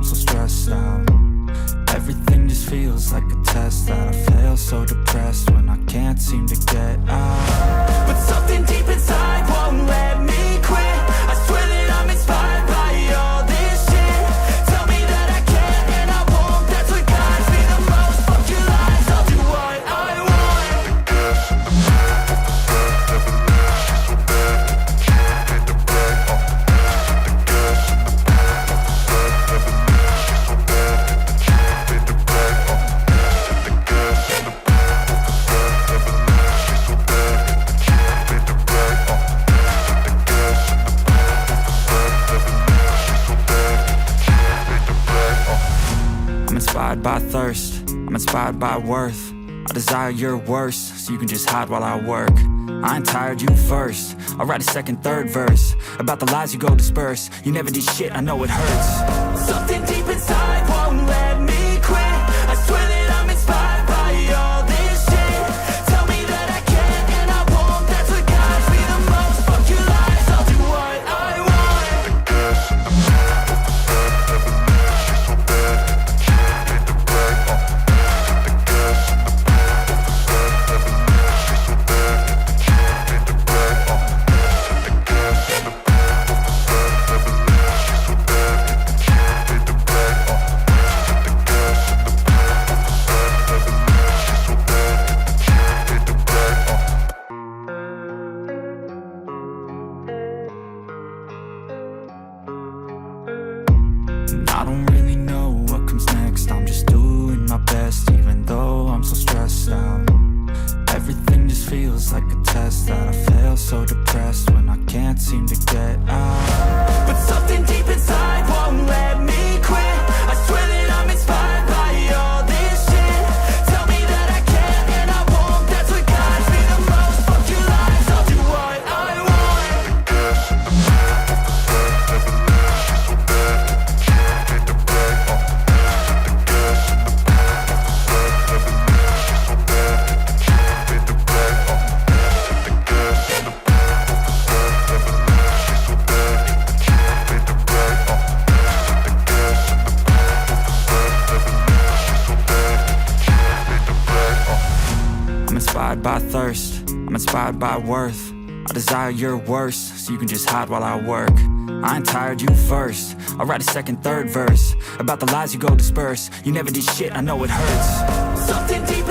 I'm so stressed out. Everything just feels like a test that I fail, so depressed when I can't seem to get out. But something deep inside won't let me quit. I swear that I'm inspired by all this shit. Tell me that I can and I won't, that's what guides me the most. Fuck your lies, I'll do what I want. I'm inspired by thirst, I'm inspired by worth. I desire your worst, so you can just hide while I work. I ain't tired, you first. I'll write a second, third verse about the lies you go disperse. You never did shit, I know it hurts. Something deep inside won't let me quit. I swear that I'm inspired by all this shit. Tell me that I can and I won't, that's what guides me the most. Fuck your lies, I'll do what I want. I don't really know what comes next. I'm just doing my best, even though I'm so stressed out. Everything just feels like a test that I fail, so depressed when I can't seem to get out. But something deep inside won't let me quit. I swear that I'm inspired by all this shit. Tell me that I can and I won't, that's what guides me the most. Fuck your lies, I'll do what I want. I'm inspired by thirst, I'm inspired by worth. I desire your worst, so you can just hide while I work. I ain't tired, you first. I'll write a second, third verse about the lies you go disperse. You never did shit, I know it hurts. Something deep